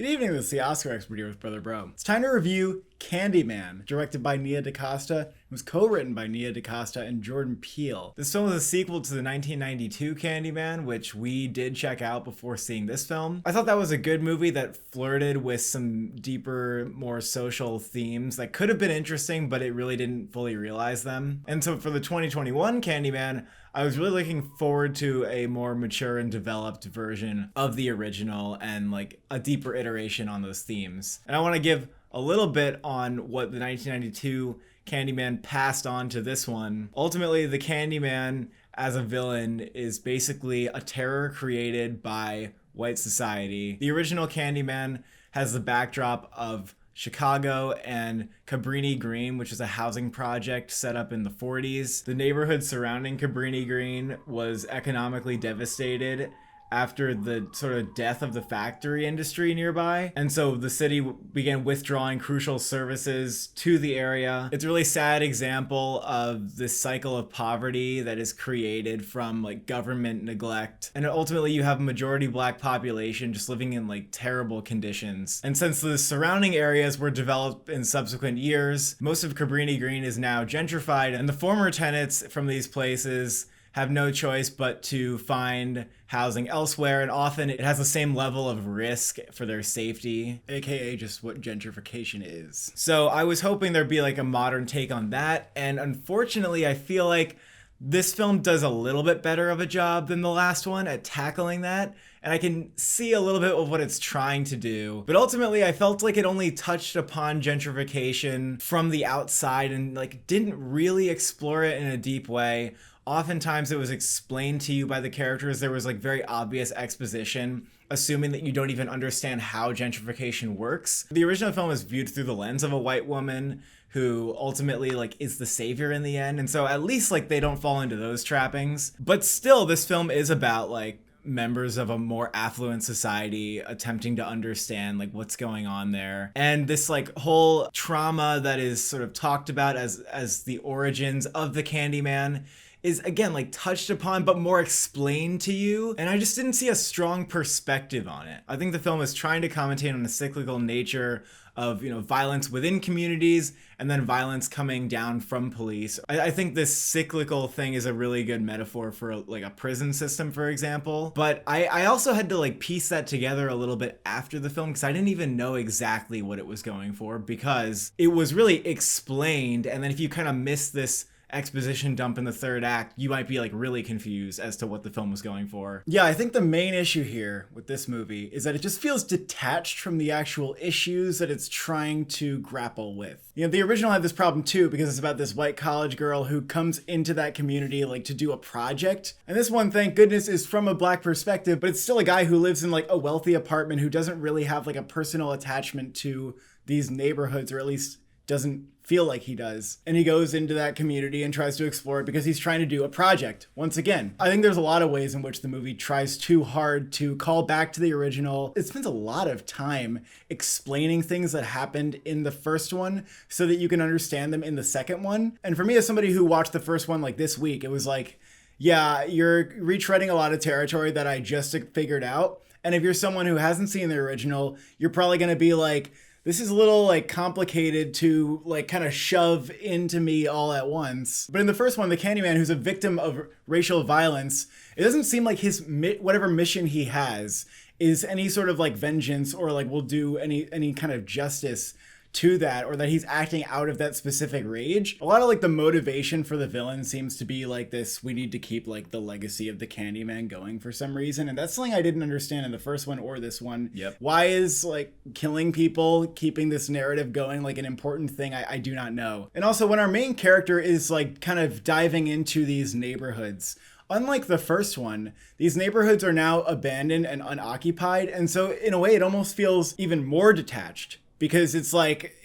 Good evening, this is the Oscar Expert here with Brother Bro. It's time to review Candyman, directed by Nia DaCosta. It was co-written by Nia DaCosta and Jordan Peele. This film is a sequel to the 1992 Candyman, which we did check out before seeing this film. I thought that was a good movie that flirted with some deeper, more social themes that could have been interesting, but it really didn't fully realize them. And so for the 2021 Candyman, I was really looking forward to a more mature and developed version of the original and like a deeper iteration on those themes. And I want to give a little bit on what the 1992 Candyman passed on to this one. Ultimately, the Candyman as a villain is basically a terror created by white society. The original Candyman has the backdrop of Chicago and Cabrini Green, which is a housing project set up in the 40s. The neighborhood surrounding Cabrini Green was economically devastated after the sort of death of the factory industry nearby. And so the city began withdrawing crucial services to the area. It's a really sad example of this cycle of poverty that is created from like government neglect. And ultimately you have a majority black population just living in like terrible conditions. And since the surrounding areas were developed in subsequent years, most of Cabrini Green is now gentrified, and the former tenants from these places have no choice but to find housing elsewhere, and often it has the same level of risk for their safety, aka just what gentrification is. So I was hoping there'd be like a modern take on that, and unfortunately I feel like this film does a little bit better of a job than the last one at tackling that, and I can see a little bit of what it's trying to do. But ultimately, I felt like it only touched upon gentrification from the outside and like didn't really explore it in a deep way. Oftentimes it was explained to you by the characters. There was like very obvious exposition, assuming that you don't even understand how gentrification works. The original film is viewed through the lens of a white woman who ultimately like is the savior in the end. And so at least like they don't fall into those trappings. But still, this film is about like members of a more affluent society attempting to understand like what's going on there. And this like whole trauma that is sort of talked about as the origins of the Candyman is again like touched upon but more explained to you, and I just didn't see a strong perspective on it. I think the film is trying to commentate on the cyclical nature of, you know, violence within communities and then violence coming down from police. I think this cyclical thing is a really good metaphor for like a prison system, for example. But I also had to like piece that together a little bit after the film because I didn't even know exactly what it was going for, because it was really explained, and then if you kind of miss this exposition dump in the third act, you might be like really confused as to what the film was going for. Yeah, I think the main issue here with this movie is that it just feels detached from the actual issues that it's trying to grapple with. You know, the original had this problem too, because it's about this white college girl who comes into that community like to do a project. And this one, thank goodness, is from a black perspective, but it's still a guy who lives in like a wealthy apartment who doesn't really have like a personal attachment to these neighborhoods, or at least doesn't feel like he does. And he goes into that community and tries to explore it because he's trying to do a project. Once again, I think there's a lot of ways in which the movie tries too hard to call back to the original. It spends a lot of time explaining things that happened in the first one so that you can understand them in the second one. And for me, as somebody who watched the first one like this week, it was like, yeah, you're retreading a lot of territory that I just figured out. And if you're someone who hasn't seen the original, you're probably going to be like, this is a little like complicated to like kind of shove into me all at once. But in the first one, the Candyman, who's a victim of racial violence, it doesn't seem like his whatever mission he has is any sort of like vengeance or like will do any kind of justice to that, or that he's acting out of that specific rage. A lot of like the motivation for the villain seems to be like this, we need to keep like the legacy of the Candyman going for some reason, and that's something I didn't understand in the first one or this one. Yep. Why is like killing people, keeping this narrative going, like an important thing? I do not know. And also when our main character is like kind of diving into these neighborhoods, unlike the first one, these neighborhoods are now abandoned and unoccupied, and so in a way it almost feels even more detached. Because it's like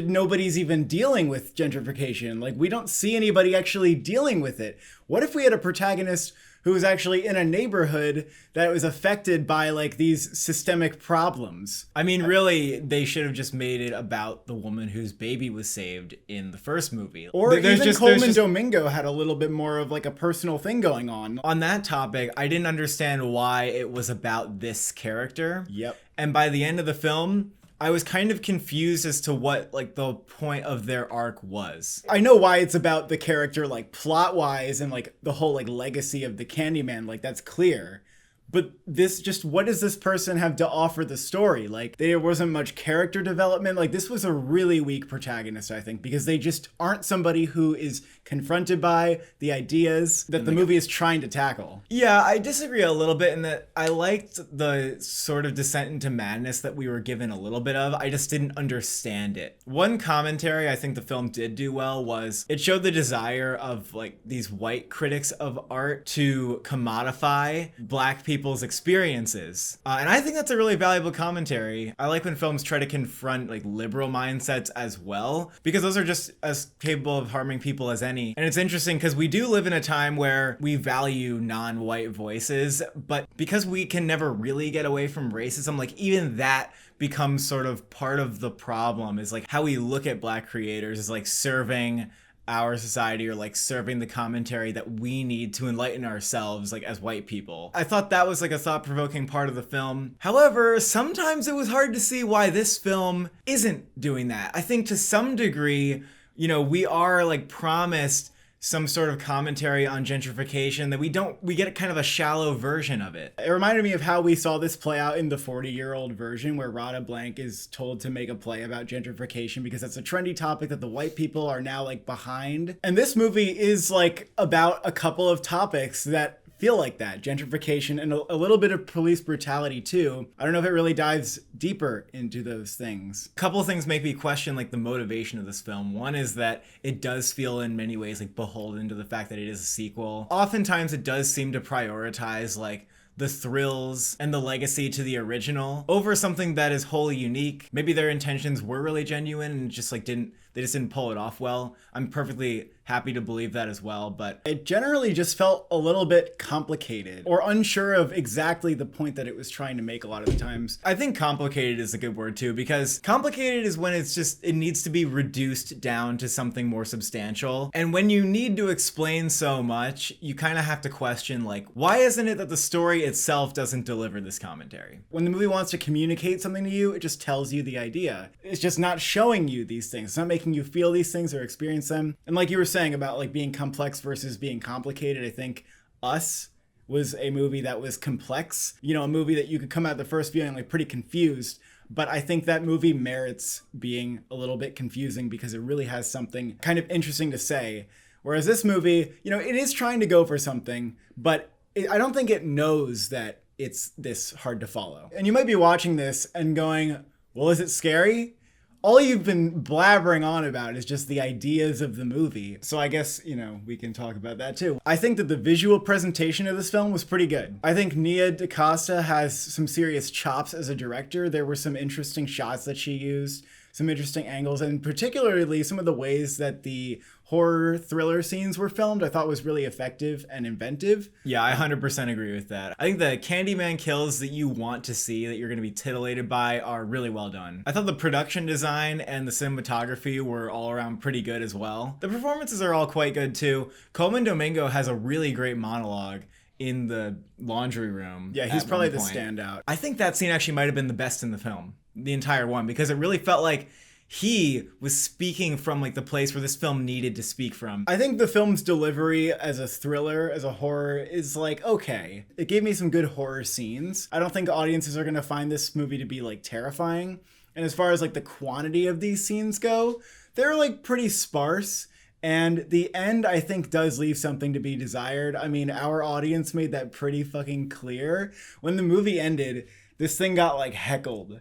nobody's even dealing with gentrification. Like we don't see anybody actually dealing with it. What if we had a protagonist who was actually in a neighborhood that was affected by like these systemic problems. I mean, really, they should have just made it about the woman whose baby was saved in the first movie. Or even Coleman Domingo had a little bit more of like a personal thing going on. On that topic, I didn't understand why it was about this character. Yep. And by the end of the film, I was kind of confused as to what like the point of their arc was. I know why it's about the character like plot wise and like the whole like legacy of the Candyman, like that's clear. But this just, what does this person have to offer the story? Like, there wasn't much character development. Like, this was a really weak protagonist, I think, because they just aren't somebody who is confronted by the ideas that the movie is trying to tackle. Yeah, I disagree a little bit in that I liked the sort of descent into madness that we were given a little bit of. I just didn't understand it. One commentary I think the film did do well was it showed the desire of like these white critics of art to commodify black people's experiences. And I think that's a really valuable commentary. I like when films try to confront like liberal mindsets as well, because those are just as capable of harming people as any. And it's interesting because we do live in a time where we value non-white voices, but because we can never really get away from racism, like even that becomes sort of part of the problem, is like how we look at black creators is like serving our society or like serving the commentary that we need to enlighten ourselves like as white people. I thought that was like a thought-provoking part of the film. However, sometimes it was hard to see why this film isn't doing that. I think to some degree, you know, we are like promised some sort of commentary on gentrification that we get kind of a shallow version of it. It reminded me of how we saw this play out in the 40-year-old version, where Rada Blank is told to make a play about gentrification because that's a trendy topic that the white people are now like behind. And this movie is like about a couple of topics that feel like that. Gentrification and a little bit of police brutality too. I don't know if it really dives deeper into those things. A couple of things make me question like the motivation of this film. One is that it does feel in many ways like beholden to the fact that it is a sequel. Oftentimes it does seem to prioritize like the thrills and the legacy to the original over something that is wholly unique. Maybe their intentions were really genuine and just like they just didn't pull it off well. I'm perfectly happy to believe that as well, but it generally just felt a little bit complicated or unsure of exactly the point that it was trying to make a lot of the times. I think complicated is a good word too, because complicated is when it's just, it needs to be reduced down to something more substantial. And when you need to explain so much, you kind of have to question like, why isn't it that the story itself doesn't deliver this commentary? When the movie wants to communicate something to you, it just tells you the idea. It's just not showing you these things. It's not making you feel these things or experience them. And like you were saying about like being complex versus being complicated, I think Us was a movie that was complex. You know, a movie that you could come out the first viewing like pretty confused. But I think that movie merits being a little bit confusing because it really has something kind of interesting to say. Whereas this movie, you know, it is trying to go for something, but I don't think it knows that it's this hard to follow. And you might be watching this and going, well, is it scary? All you've been blabbering on about is just the ideas of the movie. So I guess, you know, we can talk about that too. I think that the visual presentation of this film was pretty good. I think Nia DaCosta has some serious chops as a director. There were some interesting shots that she used, some interesting angles, and particularly some of the ways that the horror thriller scenes were filmed, I thought was really effective and inventive. Yeah, I 100% agree with that. I think the Candyman kills that you want to see, that you're going to be titillated by, are really well done. I thought the production design and the cinematography were all around pretty good as well. The performances are all quite good too. Coleman Domingo has a really great monologue in the laundry room. Yeah, he's probably the standout. I think that scene actually might have been the best in the film, the entire one, because it really felt like he was speaking from like the place where this film needed to speak from. I think the film's delivery as a thriller, as a horror, is like, okay. It gave me some good horror scenes. I don't think audiences are gonna find this movie to be like terrifying. And as far as like the quantity of these scenes go, they're like pretty sparse. And the end, I think, does leave something to be desired. I mean, our audience made that pretty fucking clear. When the movie ended, this thing got like heckled.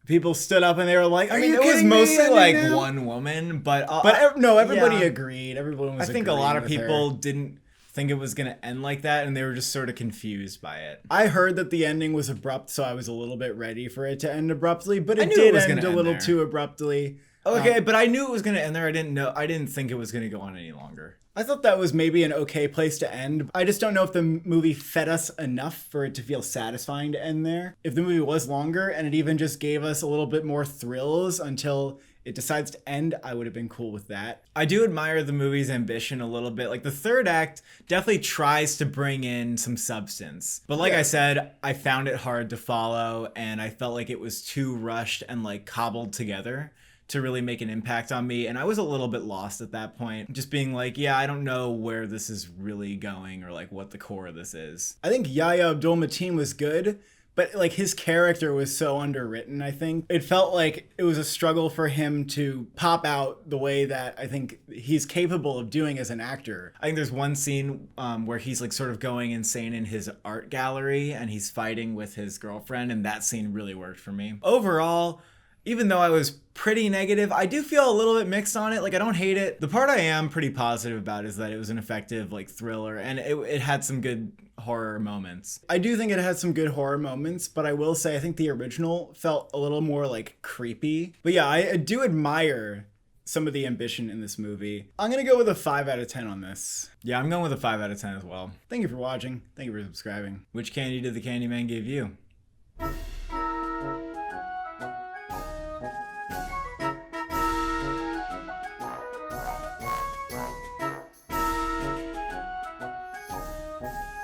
People stood up and they were like, I mean, it was mostly like one woman, but no, everybody agreed. Everyone was I think a lot of people didn't think it was going to end like that, and they were just sort of confused by it. I heard that the ending was abrupt, so I was a little bit ready for it to end abruptly, but it did end a little too abruptly. Okay, but I knew it was gonna end there. I didn't think it was gonna go on any longer. I thought that was maybe an okay place to end. I just don't know if the movie fed us enough for it to feel satisfying to end there. If the movie was longer and it even just gave us a little bit more thrills until it decides to end, I would have been cool with that. I do admire the movie's ambition a little bit. Like the third act definitely tries to bring in some substance. But like I said, I found it hard to follow and I felt like it was too rushed and like cobbled together to really make an impact on me. And I was a little bit lost at that point, just being like, yeah, I don't know where this is really going or like what the core of this is. I think Yahya Abdul-Mateen was good, but like his character was so underwritten. I think it felt like it was a struggle for him to pop out the way that I think he's capable of doing as an actor. I think there's one scene where he's like sort of going insane in his art gallery and he's fighting with his girlfriend, and that scene really worked for me. Overall, even though I was pretty negative, I do feel a little bit mixed on it. Like, I don't hate it. The part I am pretty positive about is that it was an effective like thriller, and it had some good horror moments. I do think it had some good horror moments, but I will say I think the original felt a little more like creepy. But yeah, I do admire some of the ambition in this movie. I'm gonna go with a 5 out of 10 on this. Yeah, I'm going with a 5 out of 10 as well. Thank you for watching. Thank you for subscribing. Which candy did the Candyman give you?